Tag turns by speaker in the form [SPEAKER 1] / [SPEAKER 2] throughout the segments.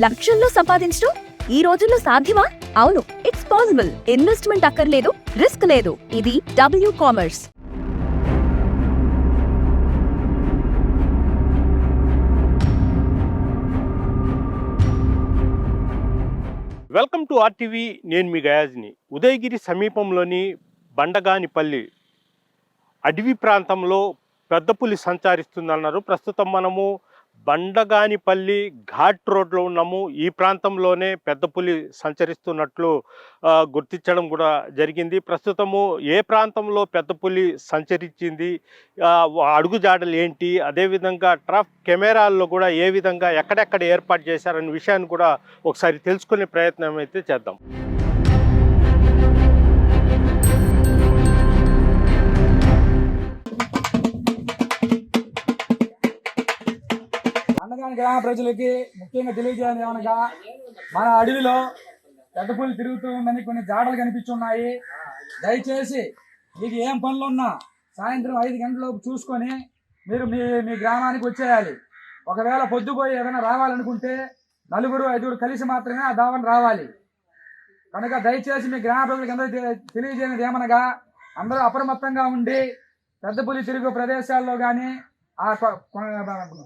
[SPEAKER 1] లక్షల్లో సంపాదించడం ఈ రోజుల్లో సాధ్యమా? అవును, ఇట్స్ పాసిబుల్. ఇన్వెస్ట్మెంట్ అక్కర్లేదు, రిస్క్ లేదు. ఇది W commerce.
[SPEAKER 2] Welcome to RTV. నేను మీ గయాజ్ని. ఉదయగిరి సమీపంలోని బండగానిపల్లి అడవి ప్రాంతంలో పెద్ద పులి సంచరిస్తుందన్నారు. ప్రస్తుతం మనము బండగానిపల్లి ఘాట్ రోడ్లో ఉన్నాము. ఈ ప్రాంతంలోనే పెద్ద పులి సంచరిస్తున్నట్లు గుర్తించడం కూడా జరిగింది. ప్రస్తుతము ఏ ప్రాంతంలో పెద్ద పులి సంచరించింది, అడుగుజాడలు ఏంటి, అదేవిధంగా ట్రాఫిక్ కెమెరాల్లో కూడా ఏ విధంగా ఎక్కడెక్కడ ఏర్పాటు చేశారనే విషయాన్ని కూడా ఒకసారి తెలుసుకునే ప్రయత్నం అయితే చేద్దాం.
[SPEAKER 3] బండగాని గ్రామ ప్రజలకి ముఖ్యంగా తెలియజేయాలి ఏమనగా, మన అడవిలో పెద్ద పులి తిరుగుతూ ఉందని కొన్ని జాడలు కనిపించున్నాయి. దయచేసి మీకు ఏం పనులు ఉన్నా సాయంత్రం 5 గంటలలోపు చూసుకొని మీరు మీ గ్రామానికి వచ్చేయాలి. ఒకవేళ పొద్దుపోయి ఏదైనా రావాలనుకుంటే 4-5 కలిసి మాత్రమే ఆ దావని రావాలి. కనుక దయచేసి మీ గ్రామ ప్రజలకు అందరూ తెలియజేయనిది ఏమనగా, అందరూ అప్రమత్తంగా ఉండి పెద్ద పులి తిరుగు ప్రదేశాల్లో కానీ ఆ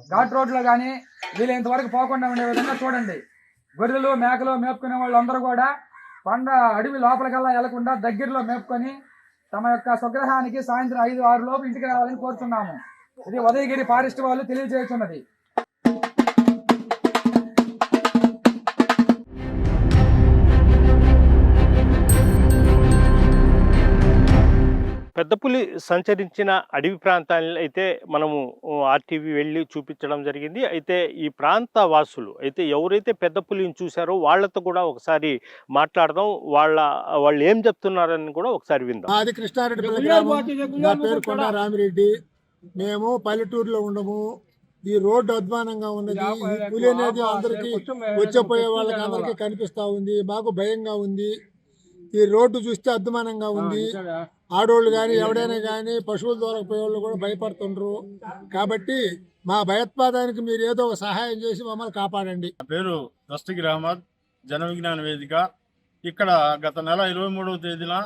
[SPEAKER 3] ఘాట్ రోడ్లో కానీ వీలైనంత వరకు పోకుండా ఉండే విధంగా చూడండి. గొర్రెలు మేకలు మేపుకునే వాళ్ళు అందరూ కూడా అడవి లోపలికల్లా వెళ్లకుండా దగ్గరలో మేపుకొని తమ యొక్క స్వగ్రహానికి సాయంత్రం 5-6 లోపు ఇంటికి రావాలని కోరుతున్నాము. ఇది ఉదయగిరి ఫారెస్ట్ వాళ్ళు తెలియజేస్తున్నది.
[SPEAKER 2] పెద్ద పులి సంచరించిన అడవి ప్రాంతాన్ని అయితే మనము ఆర్టీవీ వెళ్ళి చూపించడం జరిగింది. అయితే ఈ ప్రాంత వాసులు అయితే ఎవరైతే పెద్ద పులిని చూశారో వాళ్ళతో కూడా ఒకసారి మాట్లాడదాం. వాళ్ళు ఏం చెప్తున్నారని కూడా ఒకసారి విందాం.
[SPEAKER 4] అది కృష్ణారెడ్డి గ్రామం. నా పేరు కొండ రామిరెడ్డి. మేము పల్లెటూరులో ఉండము. ఈ రోడ్డు అధ్వానంగా ఉన్నది. ఈ పులి అనేది అందరికి వచ్చేపోయే వాళ్ళకి అందరికీ కనిపిస్తా ఉంది. మాకు భయంగా ఉంది. ఈ రోడ్డు చూస్తే అధ్వానంగా ఉంది. ఆడోళ్ళు కానీ ఎవడైనా కానీ పశువుల ద్వారా పోయే వాళ్ళు కూడా భయపడుతుండ్రు. కాబట్టి మా భయోత్పాదానికి మీరు ఏదో ఒక సహాయం చేసి మమ్మల్ని కాపాడండి.
[SPEAKER 5] నా పేరు దస్తగిరి అహ్మద్, జన విజ్ఞాన వేదిక. ఇక్కడ గత నెల 23వ తేదీన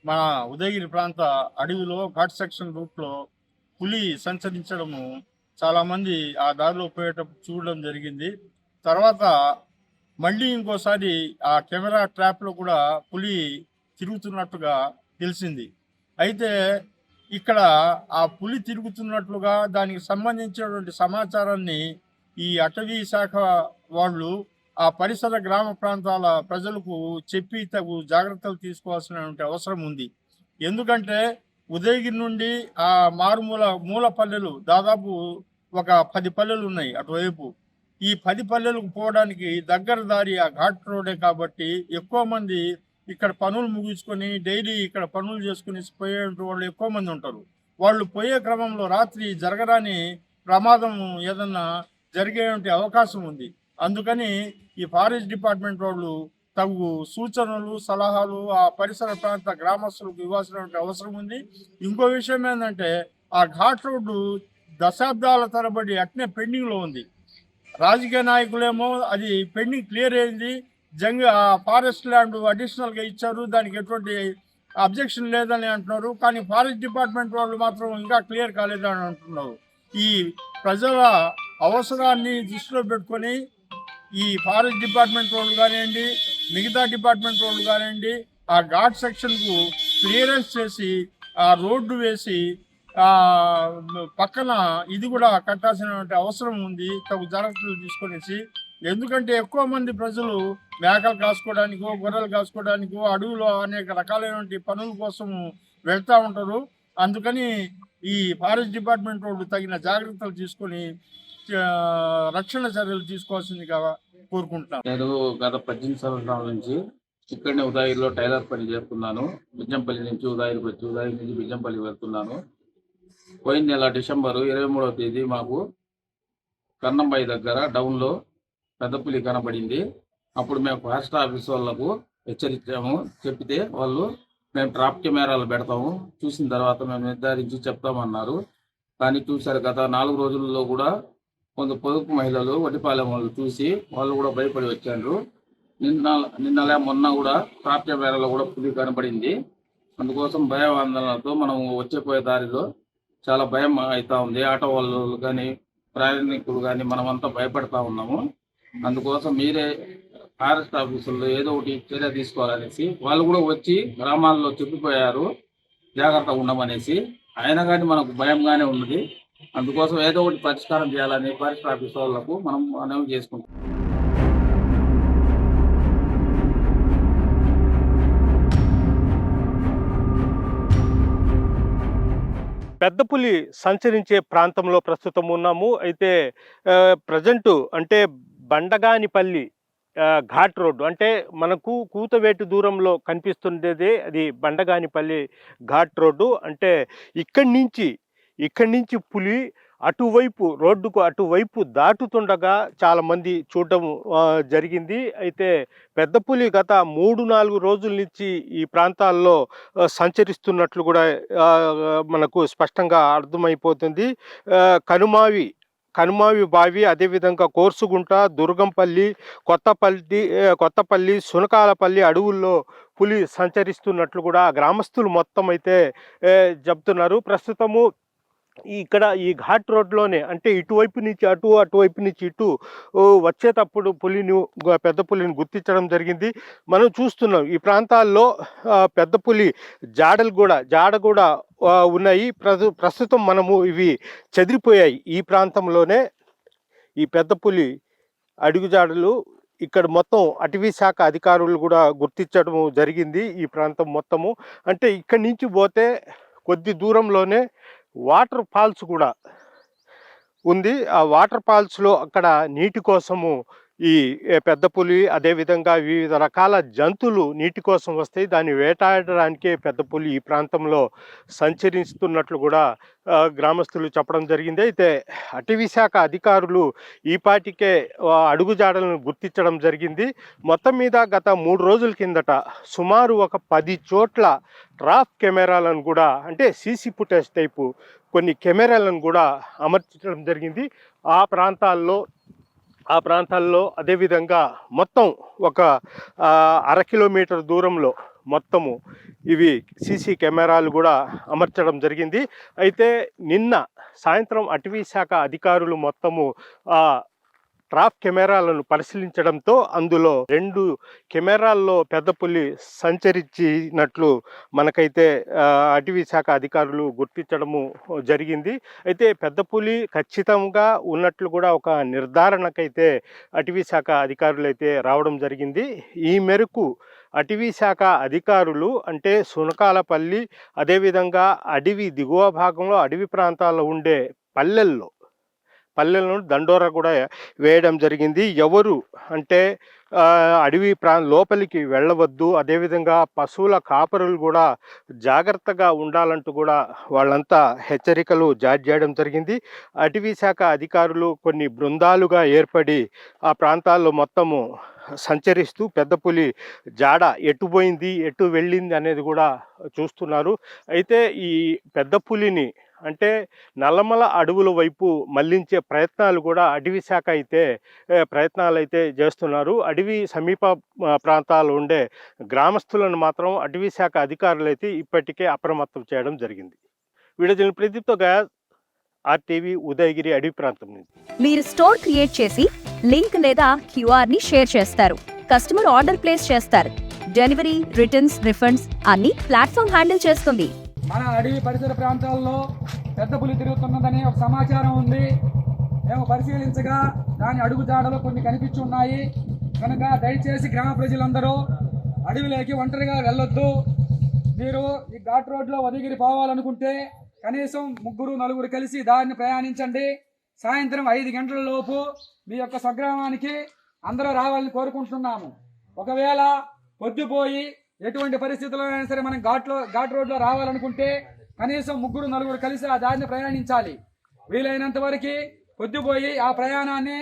[SPEAKER 5] మన ఉదయగిరి ప్రాంత అడవిలో ఘాట్ సెక్షన్ రూట్లో పులి సంచరించడము చాలామంది ఆ దారిలో పోయేటప్పుడు చూడడం జరిగింది. తర్వాత మళ్ళీ ఇంకోసారి ఆ కెమెరా ట్రాప్లో కూడా పులి తిరుగుతున్నట్టుగా తెలిసింది. అయితే ఇక్కడ ఆ పులి తిరుగుతున్నట్లుగా దానికి సంబంధించినటువంటి సమాచారాన్ని ఈ అటవీ శాఖ వాళ్ళు ఆ పరిసర గ్రామ ప్రాంతాల ప్రజలకు చెప్పి తగు జాగ్రత్తలు తీసుకోవాల్సినటువంటి అవసరం ఉంది. ఎందుకంటే ఉదయగిరి నుండి ఆ మూల పల్లెలు దాదాపు ఒక 10 పల్లెలు ఉన్నాయి అటువైపు. ఈ 10 పల్లెలకు పోవడానికి దగ్గర దారి ఆ ఘాట్ రోడే కాబట్టి ఎక్కువ మంది ఇక్కడ పనులు ముగించుకొని డైలీ ఇక్కడ పనులు చేసుకుని పోయే వాళ్ళు ఎక్కువ మంది ఉంటారు. వాళ్ళు పోయే క్రమంలో రాత్రి జరగరాని ప్రమాదం ఏదన్నా జరిగే అవకాశం ఉంది. అందుకని ఈ ఫారెస్ట్ డిపార్ట్మెంట్ వాళ్ళు తగు సూచనలు సలహాలు ఆ పరిసర ప్రాంత గ్రామస్తులకు ఇవ్వాల్సినటువంటి అవసరం ఉంది. ఇంకో విషయం ఏంటంటే, ఆ ఘాట్ రోడ్డు దశాబ్దాల తరబడి అట్నే పెండింగ్లో ఉంది. రాజకీయ నాయకులేమో అది పెండింగ్ క్లియర్ అయింది, ఫారెస్ట్ ల్యాండ్ అడిషనల్గా ఇచ్చారు, దానికి ఎటువంటి అబ్జెక్షన్ లేదని అంటున్నారు. కానీ ఫారెస్ట్ డిపార్ట్మెంట్ వాళ్ళు మాత్రం ఇంకా క్లియర్ కాలేదని అంటున్నారు. ఈ ప్రజల అవసరాన్ని దృష్టిలో పెట్టుకొని ఈ ఫారెస్ట్ డిపార్ట్మెంట్ వాళ్ళు కానివ్వండి, మిగతా డిపార్ట్మెంట్ వాళ్ళు కానివ్వండి, ఆ ఘాట్ సెక్షన్కు క్లియరెన్స్ చేసి ఆ రోడ్డు వేసి పక్కన ఇది కూడా కట్టాల్సినటువంటి అవసరం ఉంది, తగు జాగ్రత్తలు తీసుకొనేసి. ఎందుకంటే ఎక్కువ మంది ప్రజలు మేకలు కాసుకోవడానికో గొర్రెలు కాసుకోవడానికో అడవిలో అనేక రకాలైనటువంటి పనుల కోసం వెళ్తూ ఉంటారు. అందుకని ఈ ఫారెస్ట్ డిపార్ట్మెంట్ వాళ్ళు తగిన జాగ్రత్తలు తీసుకొని రక్షణ చర్యలు తీసుకోవాల్సిందిగా కోరుకుంటున్నాను.
[SPEAKER 6] నేను గత 18 సంవత్సరాల నుంచి ఇక్కడనే ఉదయగిరిలో టైలర్ పని చేస్తున్నాను. బిజ్జంపల్లి నుంచి ఉదయగిరికి వచ్చి ఉదయగిరి నుంచి బిజ్జంపల్లి వెళ్తున్నాను. పోయిన నెల డిసెంబరు 23వ తేదీ మాకు కన్నంబాయి దగ్గర డౌన్లో పెద్ద పులి కనబడింది. అప్పుడు మేము ఫారెస్ట్ ఆఫీస్ వాళ్ళకు హెచ్చరించాము. చెప్తే వాళ్ళు మేము ట్రాప్ కెమెరాలు పెడతాము, చూసిన తర్వాత మేము నిర్ధారించి చెప్తామన్నారు. కానీ చూసారు గత 4 రోజుల్లో కూడా కొంత పొదుపు మహిళలు వడ్డిపాలెం వాళ్ళు చూసి వాళ్ళు కూడా భయపడి వచ్చారు. నిన్నలే మొన్న కూడా ట్రాఫిక్ కెమెరాలో కూడా పులి కనపడింది. అందుకోసం భయాందోళనతో మనం వచ్చేపోయే దారిలో చాలా భయం అవుతా ఉంది. ఆటో వాళ్ళు కానీ ప్రయాణికులు కానీ మనమంతా భయపడతా ఉన్నాము. అందుకోసం మీరే ఫారెస్ట్ ఆఫీసుల్లో ఏదో ఒకటి చర్య తీసుకోవాలనేసి వాళ్ళు కూడా వచ్చి గ్రామాల్లో చెప్పిపోయారు జాగ్రత్తగా ఉండమనేసి. అయినా కానీ మనకు భయంగానే ఉన్నది. అందుకోసం ఏదో ఒకటి పరిష్కారం చేయాలని ఫారెస్ట్ ఆఫీస్ వాళ్ళకు మనం మనవి చేసుకుంటాం.
[SPEAKER 2] పెద్ద పులి సంచరించే ప్రాంతంలో ప్రస్తుతం ఉన్నాము. అయితే ప్రజెంటు అంటే బండగానిపల్లి ఘాట్ రోడ్డు అంటే మనకు కూతవేటు దూరంలో కనిపిస్తుండేదే అది బండగానిపల్లి ఘాట్ రోడ్డు. అంటే ఇక్కడి నుంచి పులి అటువైపు రోడ్డుకు అటువైపు దాటుతుండగా చాలామంది చూడడం జరిగింది. అయితే పెద్ద పులి గత 3-4 రోజుల నుంచి ఈ ప్రాంతాల్లో సంచరిస్తున్నట్లు కూడా మనకు స్పష్టంగా అర్థమైపోతుంది. కనుమావి బావి, అదేవిధంగా కోర్సుగుంట, దుర్గంపల్లి, కొత్తపల్లి, సునకాలపల్లి అడవుల్లో పులి సంచరిస్తున్నట్లు కూడా గ్రామస్తులు మొత్తం అయితే చెప్తున్నారు. ప్రస్తుతము ఇక్కడ ఈ ఘాట్ రోడ్లోనే అంటే ఇటువైపు నుంచి అటువైపు నుంచి ఇటు వచ్చేటప్పుడు పెద్ద పులిని గుర్తించడం జరిగింది. మనం చూస్తున్నాం ఈ ప్రాంతాల్లో పెద్ద పులి జాడ కూడా ఉన్నాయి. ప్రస్తుతం మనము ఇవి చెదిరిపోయాయి. ఈ ప్రాంతంలోనే ఈ పెద్ద పులి అడుగుజాడలు ఇక్కడ మొత్తం అటవీ శాఖ అధికారులు కూడా గుర్తించడం జరిగింది. ఈ ప్రాంతం మొత్తము అంటే ఇక్కడి నుంచి పోతే కొద్ది దూరంలోనే వాటర్ ఫాల్స్ కూడా ఉంది. ఆ వాటర్ ఫాల్స్లో అక్కడ నీటి కోసము ఈ పెద్ద పులి అదేవిధంగా వివిధ రకాల జంతువులు నీటి కోసం వస్తాయి. దాన్ని వేటాడడానికే పెద్ద పులి ఈ ప్రాంతంలో సంచరిస్తున్నట్లు కూడా గ్రామస్తులు చెప్పడం జరిగింది. అయితే అటవీ శాఖ అధికారులు ఈపాటికే అడుగుజాడలను గుర్తించడం జరిగింది. మొత్తం మీద గత 3 రోజుల కిందట సుమారు ఒక 10 చోట్ల ట్రాప్ కెమెరాలను కూడా అంటే సీసీ ఫుటేజ్ టైపు కొన్ని కెమెరాలను కూడా అమర్చడం జరిగింది. ఆ ప్రాంతాల్లో అదేవిధంగా మొత్తం ఒక 1/2 కిలోమీటర్ దూరంలో మొత్తము ఇవి సీసీ కెమెరాలు కూడా అమర్చడం జరిగింది. అయితే నిన్న సాయంత్రం అటవీ శాఖ అధికారులు మొత్తము ట్రాప్ కెమెరాలను పరిశీలించడంతో అందులో 2 కెమెరాల్లో పెద్ద పులి సంచరించినట్లు మనకైతే అటవీ శాఖ అధికారులు గుర్తించడము జరిగింది. అయితే పెద్ద పులి ఖచ్చితంగా ఉన్నట్లు కూడా ఒక నిర్ధారణకైతే అటవీ శాఖ అధికారులు అయితే రావడం జరిగింది. ఈ మేరకు అటవీ శాఖ అధికారులు అంటే సునకాలపల్లి అదేవిధంగా అడవి దిగువ భాగంలో అడవి ప్రాంతాల్లో ఉండే పల్లెలను దండోరా కూడా వేయడం జరిగింది. ఎవరు అంటే అడవి లోపలికి వెళ్ళవద్దు, అదేవిధంగా పశువుల కాపరులు కూడా జాగ్రత్తగా ఉండాలంటూ కూడా వాళ్ళంతా హెచ్చరికలు జారీ చేయడం జరిగింది. అటవీ శాఖ అధికారులు కొన్ని బృందాలుగా ఏర్పడి ఆ ప్రాంతాల్లో మొత్తము సంచరిస్తూ పెద్ద పులి జాడ ఎటు పోయింది ఎటు వెళ్ళింది అనేది కూడా చూస్తున్నారు. అయితే ఈ పెద్ద పులిని అంటే నల్లమల అడవుల వైపు మళ్లించే ప్రయత్నాలు కూడా అటవీ శాఖ అయితే ప్రయత్నాలు అయితే చేస్తున్నారు. అడవి సమీప ప్రాంతాల్లో ఉండే గ్రామస్తులను మాత్రం అటవీ శాఖ అధికారులు అయితే ఇప్పటికే అప్రమత్తం చేయడం జరిగింది. వీడియో ప్రదీప్తో గయాజ్, RTV ఉదయగిరి అడవి ప్రాంతం నుంచి.
[SPEAKER 1] మీరు స్టోర్ క్రియేట్ చేసి లింక్ లేదా QR ని షేర్ చేస్తారు. కస్టమర్ ఆర్డర్ ప్లేస్ చేస్తారు. డెలివరీ, రిటర్న్స్, రిఫండ్స్ అన్ని ప్లాట్ఫామ్ హ్యాండిల్ చేస్తుంది.
[SPEAKER 3] మన అడవి పరిసర ప్రాంతాల్లో పెద్ద పులి తిరుగుతున్నదని ఒక సమాచారం ఉంది. మేము పరిశీలించగా దాని అడుగుజాడలు కొన్ని కనిపించి ఉన్నాయి. కనుక దయచేసి గ్రామ ప్రజలందరూ అడవిలోకి ఒంటరిగా వెళ్ళొద్దు. మీరు ఈ ఘాట్ రోడ్లో ఉదయగిరి పోవాలనుకుంటే కనీసం 3-4 కలిసి దారిని ప్రయాణించండి. సాయంత్రం 5 గంటల లోపు మీ యొక్క స్వగ్రామానికి అందరూ రావాలని కోరుకుంటున్నాము. ఒకవేళ పొద్దుపోయి ఎటువంటి పరిస్థితుల్లో అయినా సరే మనం ఘాట్ రోడ్లో రావాలనుకుంటే కనీసం 3-4 కలిసి ఆ దారిని ప్రయాణించాలి. వీలైనంత వరకు పొద్దుపోయి ఆ ప్రయాణాన్ని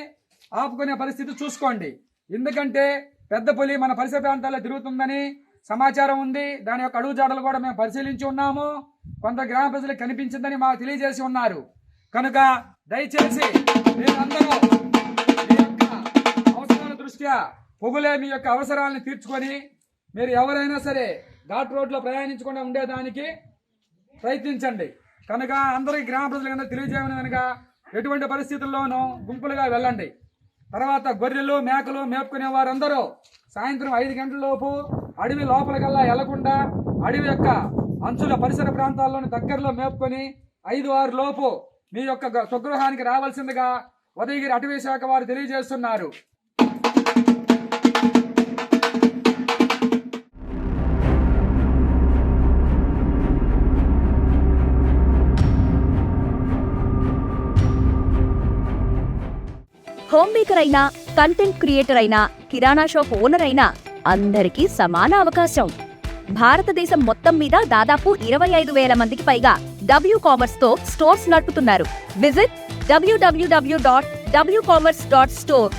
[SPEAKER 3] ఆపుకునే పరిస్థితి చూసుకోండి. ఎందుకంటే పెద్ద పులి మన పరిసర ప్రాంతాల్లో తిరుగుతుందని సమాచారం ఉంది. దాని యొక్క అడుగుజాడలు కూడా మేము పరిశీలించి ఉన్నాము. కొంత గ్రామ ప్రజలకు కనిపించిందని మాకు తెలియజేసి ఉన్నారు. కనుక దయచేసి మీరందరూ మీ యొక్క అవసరాల దృష్ట్యా పొగులే మీ యొక్క అవసరాలను తీర్చుకొని మీరు ఎవరైనా సరే ఘాట్ రోడ్లో ప్రయాణించకుండా ఉండేదానికి ప్రయత్నించండి. కనుక అందరికీ గ్రామ ప్రజలకు తెలియజేయమని కనుక ఎటువంటి పరిస్థితుల్లోనూ గుంపులుగా వెళ్ళండి. తర్వాత గొర్రెలు మేకలు మేపుకునే వారందరూ సాయంత్రం 5 గంటలలోపు అడవి లోపలికల్లా వెళ్లకుండా అడవి యొక్క అంచుల పరిసర ప్రాంతాల్లోని దగ్గరలో మేపుకొని 5-6 లోపు మీ యొక్క స్వగృహానికి రావాల్సిందిగా ఉదయగిరి అటవీ శాఖ వారు తెలియజేస్తున్నారు.
[SPEAKER 1] హోమ్ మేకర్ అయినా, కంటెంట్ క్రియేటర్ అయినా, కిరాణా షాప్ ఓనర్ అయినా అందరికీ సమాన అవకాశం. భారతదేశం మొత్తం మీద దాదాపు 25,000 మందికి పైగా WCommerce తో స్టోర్స్ నడుపుతున్నారు. Visit www.wcommerce.store